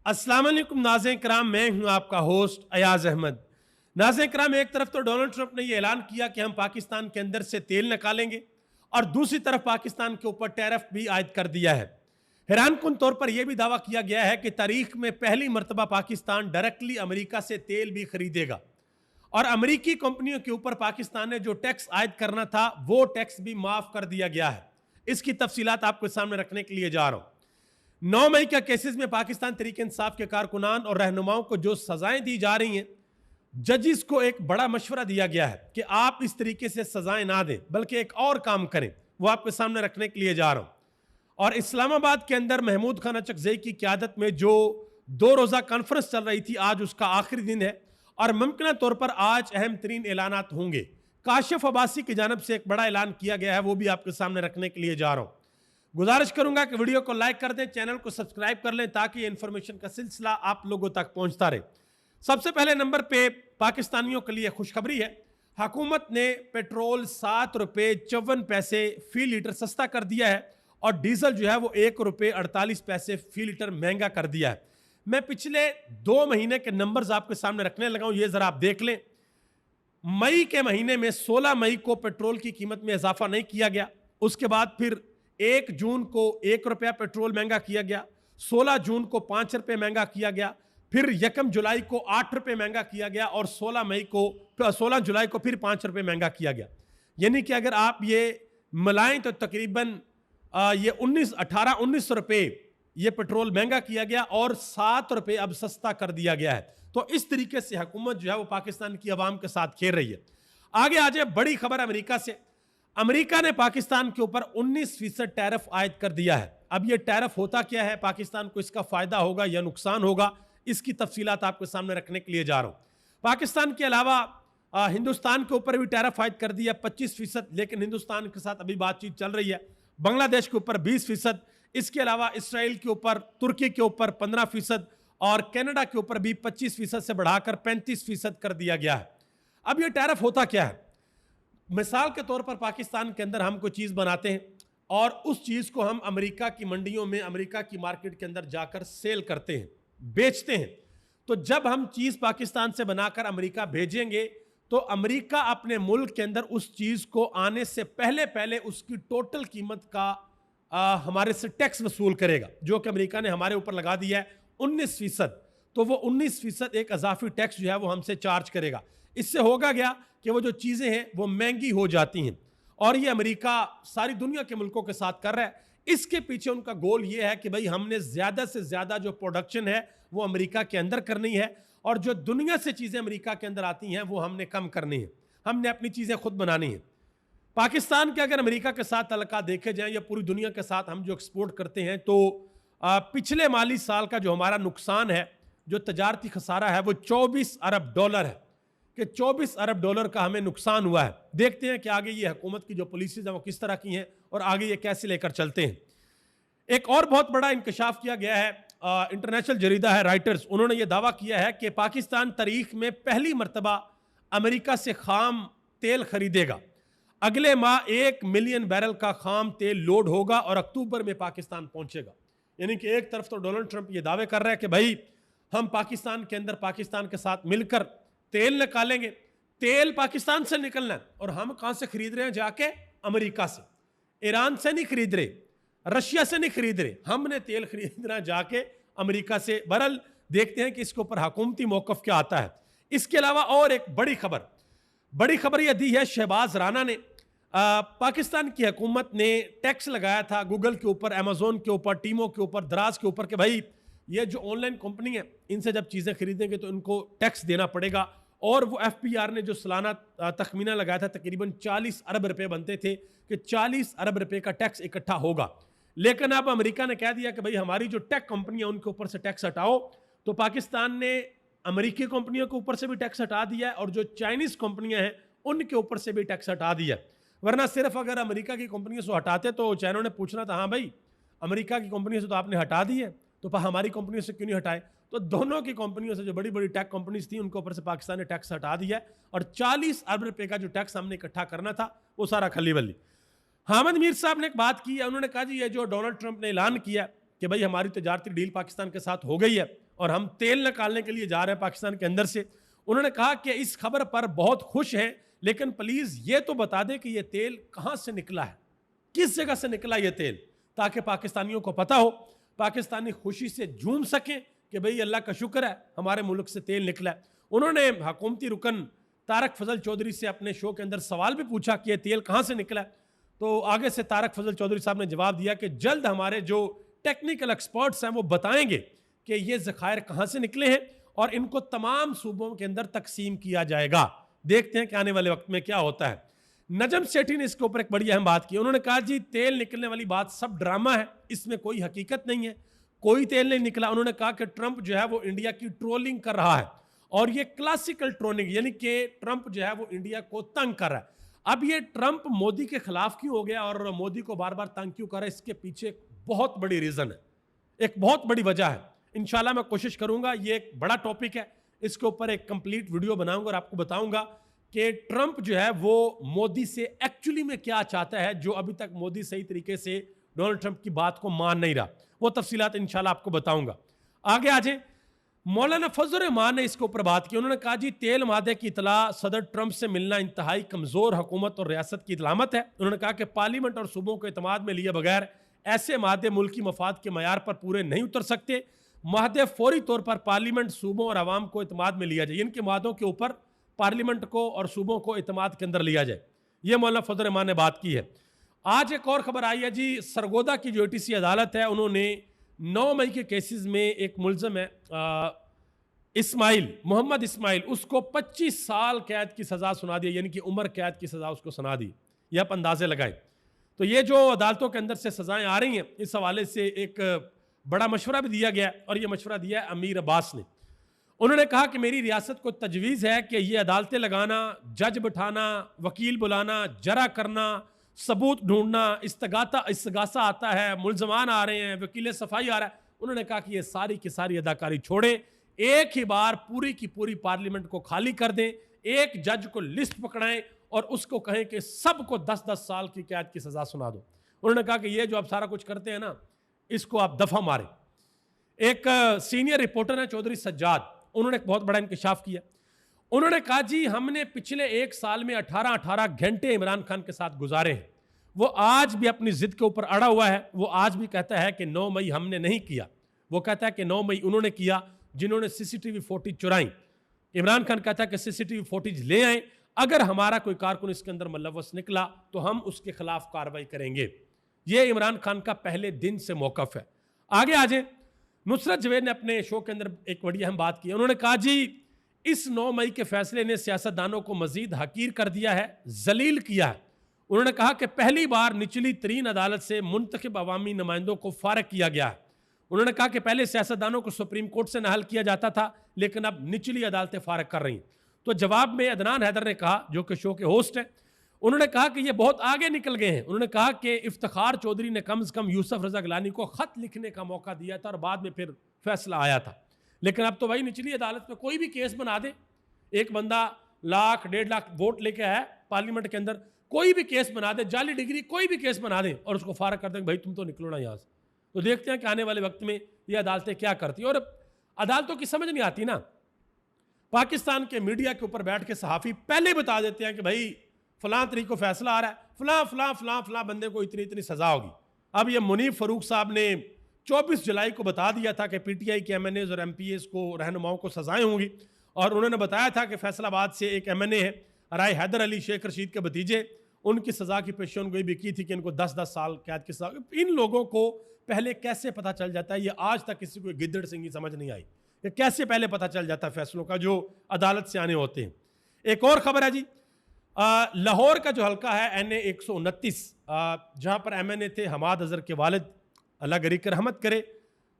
अस्सलाम वालेकुम नाज़रीन किराम, मैं हूं आपका होस्ट अयाज अहमद। नाज़रीन किराम, एक तरफ तो डोनाल्ड ट्रंप ने यह ऐलान किया कि हम पाकिस्तान के अंदर से तेल निकालेंगे और दूसरी तरफ पाकिस्तान के ऊपर टैरिफ भी आयद कर दिया है। हैरानकुन तौर पर यह भी दावा किया गया है कि तारीख में पहली मरतबा पाकिस्तान डायरेक्टली अमेरिका से तेल भी खरीदेगा और अमेरिकी कंपनियों के ऊपर पाकिस्तान ने जो टैक्स आयद करना था वो टैक्स भी माफ कर दिया गया है। इसकी तफसीलात आपके सामने रखने के लिए जा रहा हूं। 9 मई का केसेस में पाकिस्तान तहरीक इंसाफ के कारकुनान और रहनुमाओं को जो सजाएं दी जा रही हैं, जजिस को एक बड़ा मशवरा दिया गया है कि आप इस तरीके से सजाएं ना दें बल्कि एक और काम करें। वो आपके सामने रखने के लिए जा रहा हूं। और इस्लामाबाद के अंदर महमूद खान अचकज़ई की क़यादत में जो 2 रोज़ा कॉन्फ्रेंस चल रही थी, आज उसका आखिरी दिन है और मुमकिन तौर पर आज अहम तरीन ऐलानात होंगे। काशिफ अब्बासी की जानब से एक बड़ा ऐलान किया गया है, वो भी आपके सामने रखने के लिए जा रहा हूं। गुजारिश करूंगा कि वीडियो को लाइक कर दें, चैनल को सब्सक्राइब कर लें ताकि ये इंफॉर्मेशन का सिलसिला आप लोगों तक पहुंचता रहे। सबसे पहले नंबर पे पाकिस्तानियों के लिए खुशखबरी है। हुकूमत ने पेट्रोल 7 रुपये 54 पैसे फी लीटर सस्ता कर दिया है और डीजल जो है वो 1 रुपये 48 पैसे फी लीटर महंगा कर दिया है। मैं पिछले 2 महीने के नंबर्स आपके सामने रखने लगा हूं, ये जरा आप देख लें। मई के महीने में 16 मई को पेट्रोल की कीमत में इजाफा नहीं किया गया। उसके बाद फिर 1 जून को 1 रुपया पेट्रोल महंगा किया गया, 16 जून को 5 रुपये महंगा किया गया, फिर 1 जुलाई को 8 रुपये महंगा किया गया और 16 जुलाई को फिर 5 रुपये महंगा किया गया। यानी कि अगर आप ये मिलाएं तो तकरीबन ये 19 रुपये ये पेट्रोल महंगा किया गया और 7 रुपये अब सस्ता कर दिया गया है। तो इस तरीके से हुकूमत जो है वो पाकिस्तान की आवाम के साथ खेल रही है। आगे आ जाए बड़ी खबर अमेरिका से। अमेरिका ने पाकिस्तान के ऊपर 19% टैरिफ आयद कर दिया है। अब ये टैरिफ होता क्या है, पाकिस्तान को इसका फायदा होगा या नुकसान होगा, इसकी तफसीलात आपके सामने रखने के लिए जा रहा हूं। पाकिस्तान के अलावा हिंदुस्तान के ऊपर भी टैरिफ आयद कर दिया 25%, लेकिन हिंदुस्तान के साथ अभी बातचीत चल रही है। बांग्लादेश के ऊपर 20%, इसके अलावा इसराइल के ऊपर, तुर्की के ऊपर 15% और कनाडा के ऊपर भी 25% से बढ़ाकर 35% कर दिया गया है। अब ये टैरिफ होता क्या है? मिसाल के तौर पर पाकिस्तान के अंदर हम कोई चीज़ बनाते हैं और उस चीज़ को हम अमेरिका की मंडियों में, अमेरिका की मार्केट के अंदर जाकर सेल करते हैं, बेचते हैं। तो जब हम चीज़ पाकिस्तान से बनाकर अमेरिका भेजेंगे तो अमेरिका अपने मुल्क के अंदर उस चीज़ को आने से पहले उसकी टोटल कीमत का हमारे से टैक्स वसूल करेगा, जो कि अमेरिका ने हमारे ऊपर लगा दिया है 19%। तो वो 19% एक अजाफी टैक्स जो है वो हमसे चार्ज करेगा। इससे होगा क्या कि वो जो चीज़ें हैं वो महंगी हो जाती हैं और ये अमेरिका सारी दुनिया के मुल्कों के साथ कर रहा है। इसके पीछे उनका गोल ये है कि भाई हमने ज़्यादा से ज़्यादा जो प्रोडक्शन है वो अमेरिका के अंदर करनी है और जो दुनिया से चीज़ें अमेरिका के अंदर आती हैं वो हमने कम करनी है, हमने अपनी चीज़ें खुद बनानी है। पाकिस्तान के अगर अमेरिका के साथ तल्लुकात देखे जाएँ या पूरी दुनिया के साथ हम जो एक्सपोर्ट करते हैं, तो पिछले माली साल का जो हमारा नुकसान है, जो तजारती खसारा है, वो 24 अरब डॉलर है कि 24 अरब डॉलर का हमें नुकसान हुआ है। देखते हैं कि आगे ये हुकूमत की जो पॉलिसीज हैं वो किस तरह की हैं और आगे ये कैसे लेकर चलते हैं। एक और बहुत बड़ा इंकशाफ किया गया है, इंटरनेशनल जरीदा है राइटर्स, उन्होंने ये दावा किया है कि पाकिस्तान तारीख में पहली मरतबा अमेरिका से खाम तेल खरीदेगा। अगले माह 1 मिलियन बैरल का खाम तेल लोड होगा और अक्टूबर में पाकिस्तान पहुंचेगा। यानी कि एक तरफ तो डोनाल्ड ट्रंप ये दावे कर रहे हैं कि भाई हम पाकिस्तान के अंदर पाकिस्तान के साथ मिलकर तेल निकालेंगे, तेल पाकिस्तान से निकलना है और हम कहां से खरीद रहे हैं? जाके अमेरिका से, ईरान से नहीं खरीद रहे, रशिया से नहीं खरीद रहे, हमने तेल खरीदना जाके अमेरिका से। बहरहाल देखते हैं कि इसके ऊपर हुकूमती मौकफ क्या आता है। इसके अलावा और एक बड़ी खबर यह दी है शहबाज राना ने। पाकिस्तान की हुकूमत ने टैक्स लगाया था गूगल के ऊपर, अमेजोन के ऊपर, टीमो के ऊपर, दराज के ऊपर कि भाई ये जो ऑनलाइन कंपनी है इनसे जब चीज़ें खरीदेंगे तो इनको टैक्स देना पड़ेगा। और वो FBR ने जो सालाना तखमीना लगाया था तकरीबन 40 अरब रुपए बनते थे कि 40 अरब रुपए का टैक्स इकट्ठा होगा। लेकिन अब अमेरिका ने कह दिया कि भाई हमारी जो टेक कंपनियां उनके ऊपर से टैक्स हटाओ। तो पाकिस्तान ने अमेरिकी कंपनियों के ऊपर से भी टैक्स हटा दिया है और जो चाइनीज़ कंपनियां हैं उनके ऊपर से भी टैक्स हटा दिया। वरना सिर्फ अगर अमेरिका की कंपनियों से हटाते तो चाइना ने पूछना था, हाँ भाई अमेरिका की कंपनियों से तो आपने हटा दी है, तो हमारी कंपनियों से क्यों नहीं हटाए? तो दोनों की कंपनियों से जो बड़ी बड़ी टैक कंपनीज थी उनके ऊपर से पाकिस्तान ने टैक्स हटा दिया और 40 अरब रुपए का जो टैक्स हमने इकट्ठा करना था वो सारा खली बल्ली। हामिद मीर साहब ने एक बात की है, उन्होंने कहा जी ये जो डोनाल्ड ट्रंप ने ऐलान किया कि भाई हमारी तजारती डील पाकिस्तान के साथ हो गई है और हम तेल निकालने के लिए जा रहे हैं पाकिस्तान के अंदर से। उन्होंने कहा कि इस खबर पर बहुत खुश हैं, लेकिन प्लीज ये तो बता दें कि ये तेल कहां से निकला है, किस जगह से निकला ये तेल, ताकि पाकिस्तानियों को पता हो, पाकिस्तानी खुशी से झूम सकें कि भाई अल्लाह का शुक्र है हमारे मुल्क से तेल निकला है। उन्होंने हुकूमती रुकन तारक फजल चौधरी से अपने शो के अंदर सवाल भी पूछा कि ये तेल कहां से निकला है, तो आगे से तारक फजल चौधरी साहब ने जवाब दिया कि जल्द हमारे जो टेक्निकल एक्सपर्ट्स हैं वो बताएंगे कि ये ज़खायर कहां से निकले हैं और इनको तमाम सूबों के अंदर तकसीम किया जाएगा। देखते हैं कि आने वाले वक्त में क्या होता है। नजम सेठी ने इसके ऊपर एक बड़ी अहम बात की। उन्होंने कहा जी तेल निकलने वाली बात सब ड्रामा है, इसमें कोई हकीकत नहीं है, कोई तेल नहीं निकला। उन्होंने कहा कि ट्रंप जो है वो इंडिया की ट्रोलिंग कर रहा है और ये क्लासिकल ट्रोलिंग, यानी कि ट्रंप जो है वो इंडिया को तंग कर रहा है। अब ये ट्रंप मोदी के खिलाफ क्यों हो गया और मोदी को बार बार तंग क्यों कर रहा है, इसके पीछे एक बहुत बड़ी रीजन है, एक बहुत बड़ी वजह है। इंशाल्लाह मैं कोशिश करूंगा, ये एक बड़ा टॉपिक है, इसके ऊपर एक कंप्लीट वीडियो बनाऊंगा और आपको बताऊंगा कि ट्रंप जो है वो मोदी से एक्चुअली में क्या चाहता है, जो अभी तक मोदी सही तरीके से डोनाल्ड ट्रंप की बात को मान नहीं रहा। वो तफसीलात इंशाल्लाह आपको बताऊंगा। आगे आ जाए, मौलाना फजल रहमान ने इसके ऊपर बात की। उन्होंने कहा जी तेल मादे की इतला सदर ट्रंप से मिलना इंतहाई कमजोर हुकूमत और रियासत की इलामत है। उन्होंने कहा कि पार्लियामेंट और सूबों को एतमाद में लिए बगैर ऐसे मादे मुल्की मफाद के मयार पर पूरे नहीं उतर सकते। मादे फौरी तौर पर पार्लियामेंट, सूबों और आवाम को एतमाद में लिया जाए, इनके मादों के ऊपर पार्लियामेंट को और सूबों को एतमाद के अंदर लिया जाए। यह मौलाना फजल रहमान ने बात की है। आज एक और खबर आई है जी, सरगोदा की जो एटीसी अदालत है उन्होंने 9 मई के केसेस में एक मुलजम है इस्माइल, मोहम्मद इस्माइल, उसको 25 साल कैद की सजा सुना दी, यानी कि उम्र कैद की सजा उसको सुना दी। यह आप अंदाजे लगाएं। तो ये जो अदालतों के अंदर से सजाएं आ रही हैं, इस हवाले से एक बड़ा मशवरा भी दिया गया और यह मशवरा दिया है अमीर अब्बास ने। उन्होंने कहा कि मेरी रियासत को तजवीज़ है कि ये अदालतें लगाना, जज बिठाना, वकील बुलाना, जरा करना, सबूत ढूंढना, इस्तगासा आता है, मुलजमान आ रहे हैं, वकील सफाई आ रहा है। उन्होंने कहा कि ये सारी की सारी अदाकारी छोड़ें, एक ही बार पूरी की पूरी पार्लियामेंट को खाली कर दें, एक जज को लिस्ट पकड़ाएं और उसको कहें कि सबको 10-10 साल की कैद की सजा सुना दो। उन्होंने कहा कि ये जो आप सारा कुछ करते हैं ना, इसको आप दफा मारें। एक सीनियर रिपोर्टर है चौधरी सज्जाद, उन्होंने एक बहुत बड़ा इंकशाफ किया। उन्होंने कहा जी हमने पिछले 1 साल में 18-18 घंटे इमरान खान के साथ गुजारे हैं। वो आज भी अपनी जिद के ऊपर अड़ा हुआ है। वो आज भी कहता है कि 9 मई हमने नहीं किया, वो कहता है कि 9 मई उन्होंने किया जिन्होंने सीसीटीवी फुटेज चुराई। इमरान खान कहता है कि सीसीटीवी फुटेज ले आए, अगर हमारा कोई कारकुन इसके अंदर मुलव्वस निकला तो हम उसके खिलाफ कार्रवाई करेंगे। ये इमरान खान का पहले दिन से मौकफ है। आगे आ जाए, नुसरत जवेद ने अपने शो के अंदर एक बड़ी अहम बात की। उन्होंने कहा जी इस 9 मई के फैसले ने सियासतदानों को मजीद हकीर कर दिया है, जलील किया है। उन्होंने कहा कि पहली बार निचली तरीन अदालत से मुंतखब अवामी नुमाइंदों को फारग किया गया है। उन्होंने कहा कि पहले सियासतदानों को सुप्रीम कोर्ट से नाहल किया जाता था, लेकिन अब निचली अदालतें फारग कर रही। तो जवाब में अदनान हैदर ने कहा, जो कि शो के होस्ट हैं, उन्होंने कहा कि ये बहुत आगे निकल गए हैं। उन्होंने कहा कि इफ्तिखार चौधरी ने कम से कम यूसुफ रजा गिलानी को खत लिखने का मौका दिया था और बाद में फिर फैसला आया था। लेकिन अब तो भाई निचली अदालत में कोई भी केस बना दे, एक बंदा 1-1.5 लाख वोट लेके आया पार्लियामेंट के अंदर, कोई भी केस बना दे, जाली डिग्री कोई भी केस बना दे और उसको फारग कर दें, भाई तुम तो निकलो ना यहाँ से। तो देखते हैं कि आने वाले वक्त में ये अदालतें क्या करती हैं। और अदालतों की समझ नहीं आती ना, पाकिस्तान के मीडिया के ऊपर बैठ के सहाफ़ी पहले बता देते हैं कि भाई फलां तरीक को फैसला आ रहा है, फलां बंदे को इतनी इतनी सजा होगी। अब ये मुनीब फ़रूक साहब ने 24 जुलाई को बता दिया था कि पीटीआई के एमएनएज और एमपीएस को, रहनुमाओं को सजाएं होंगी, और उन्होंने बताया था कि फैसलाबाद से एक एमएनए है राय हैदर अली शेख रशीद के भतीजे, उनकी सजा की पेशेनगोई भी की थी कि इनको 10-10 साल कैद की सजा। इन लोगों को पहले कैसे पता चल जाता है, ये आज तक किसी को गिद्दड़ सिंगी समझ नहीं आई कि कैसे पहले पता चल जाता है फैसलों का जो अदालत से आने होते हैं। एक और खबर है जी, लाहौर का जो हल्का है NA 129, जहाँ पर MNA थे हमाद अजहर के वालिद, अल्लाह गरी की रहमत करे,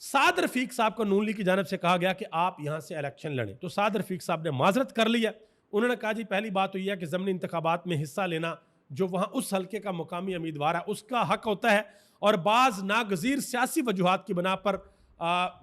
साद रफीक साहब को नून लीग की जानब से कहा गया कि आप यहाँ से इलेक्शन लड़ें। तो साद रफीक साहब ने माजरत कर लिया। उन्होंने कहा जी पहली बात तो यह है कि ज़मीनी इंतखाबात में हिस्सा लेना जो वहाँ उस हल्के का मुकामी उम्मीदवार है उसका हक होता है, और बाज़ नागज़ीर सियासी वजूहात की बिना पर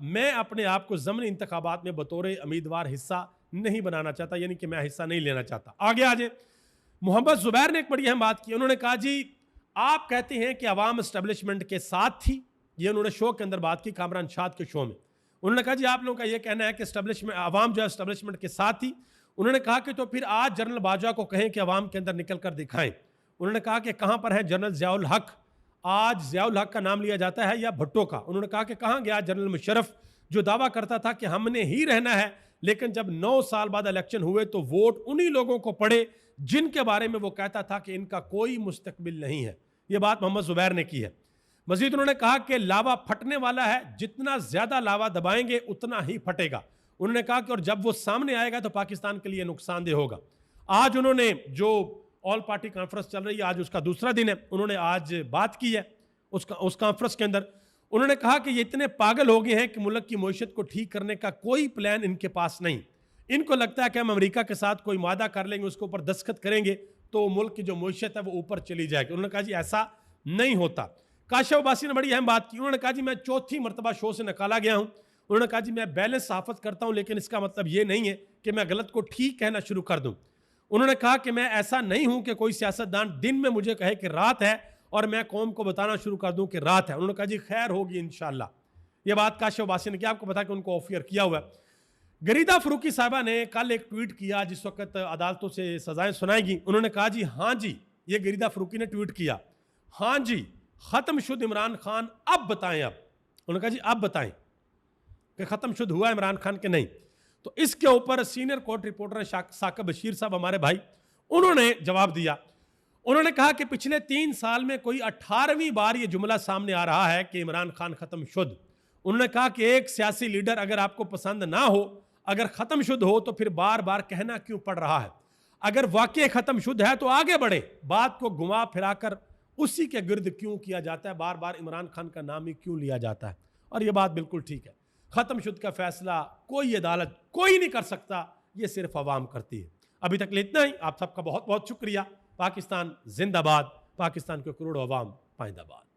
मैं अपने आप को ज़मीनी इंतखाबात में बतौर उम्मीदवार हिस्सा नहीं बनाना चाहता, यानी कि मैं हिस्सा नहीं लेना चाहता। आगे आ जाए, मोहम्मद जुबैर ने एक बड़ी अहम बात की। उन्होंने कहा जी आप कहते हैं कि अवाम एस्टेब्लिशमेंट के साथ थी, ये उन्होंने शो के अंदर बात की, कामरान शाद के शो में। उन्होंने कहा जी आप लोगों का ये कहना है कि एस्टेब्लिशमेंट अवाम जो है एस्टेब्लिशमेंट के साथ ही। उन्होंने कहा कि तो फिर आज जनरल बाजवा को कहें कि अवाम के अंदर निकल कर दिखाएं। उन्होंने कहा कि कहाँ पर है जनरल ज़ियाउल हक, आज ज़ियाउल हक का नाम लिया जाता है या भुट्टो का। उन्होंने कहा कि कहाँ गया जनरल मुशर्रफ जो दावा करता था कि हमने ही रहना है, लेकिन जब 9 साल बाद इलेक्शन हुए तो वोट उन्हीं लोगों को पड़े जिनके बारे में वो कहता था कि इनका कोई मुस्तकबिल नहीं है। ये बात मोहम्मद जुबैर ने की है। मजीद उन्होंने कहा कि लावा फटने वाला है, जितना ज्यादा लावा दबाएंगे उतना ही फटेगा। उन्होंने कहा कि और जब वो सामने आएगा तो पाकिस्तान के लिए नुकसानदेह होगा। आज उन्होंने जो ऑल पार्टी कॉन्फ्रेंस चल रही है, आज उसका दूसरा दिन है, उन्होंने आज बात की है उस कॉन्फ्रेंस के अंदर। उन्होंने कहा कि ये इतने पागल हो गए हैं कि मुल्क की मईशत को ठीक करने का कोई प्लान इनके पास नहीं। इनको लगता है कि हम अमेरिका के साथ कोई वादा कर लेंगे, उसके ऊपर दस्तखत करेंगे तो मुल्क की जो मईशत है वो ऊपर चली जाएगी। उन्होंने कहा जी ऐसा नहीं होता। काशिफ अब्बासी ने बड़ी अहम बात की। उन्होंने कहा जी मैं चौथी मरतबा शो से निकाला गया हूं। उन्होंने कहा जी मैं बैलेंस सहाफत करता हूं, लेकिन इसका मतलब ये नहीं है कि मैं गलत को ठीक कहना शुरू कर दूं। उन्होंने कहा कि मैं ऐसा नहीं हूं कि कोई सियासतदान दिन में मुझे कहे कि रात है और मैं कौम को बताना शुरू कर दूं कि रात है। उन्होंने कहा जी खैर होगी इंशाल्लाह। ये बात काशिफ अब्बासी ने किया। आपको पता कि उनको ऑफियर किया हुआ है। गरीदा फरूकी साहबा ने कल एक ट्वीट किया जिस वक्त अदालतों से सजाएं सुनाएगी। उन्होंने कहा जी हाँ जी, ये गरीदा फरूकी ने ट्वीट किया, हाँ जी खत्म शुद्ध इमरान खान अब बताएं। अब उन्होंने कहा जी अब बताएं कि खत्म शुद्ध हुआ इमरान खान के नहीं। तो इसके ऊपर senior court reporter Saqib Bashir साहब हमारे भाई, उन्होंने जवाब दिया। उन्होंने कहा कि पिछले 3 साल में कोई 18वीं बार ये जुमला सामने आ रहा है कि इमरान खान खत्म शुद्ध। उन्होंने कहा कि एक सियासी लीडर अगर आपको पसंद ना हो, अगर खत्म शुद्ध हो तो फिर बार बार कहना क्यों पड़ रहा है? अगर वाकई खत्म शुद्ध है तो आगे बढ़े, बात को घुमा फिराकर उसी के गिर्द क्यों किया जाता है? बार बार इमरान खान का नाम ही क्यों लिया जाता है? और यह बात बिल्कुल ठीक है। खत्म शुद्ध का फैसला कोई अदालत कोई नहीं कर सकता, यह सिर्फ अवाम करती है। अभी तक इतना ही। आप सबका बहुत बहुत शुक्रिया। पाकिस्तान जिंदाबाद, पाकिस्तान के करोड़ों अवाम पाइंदाबाद।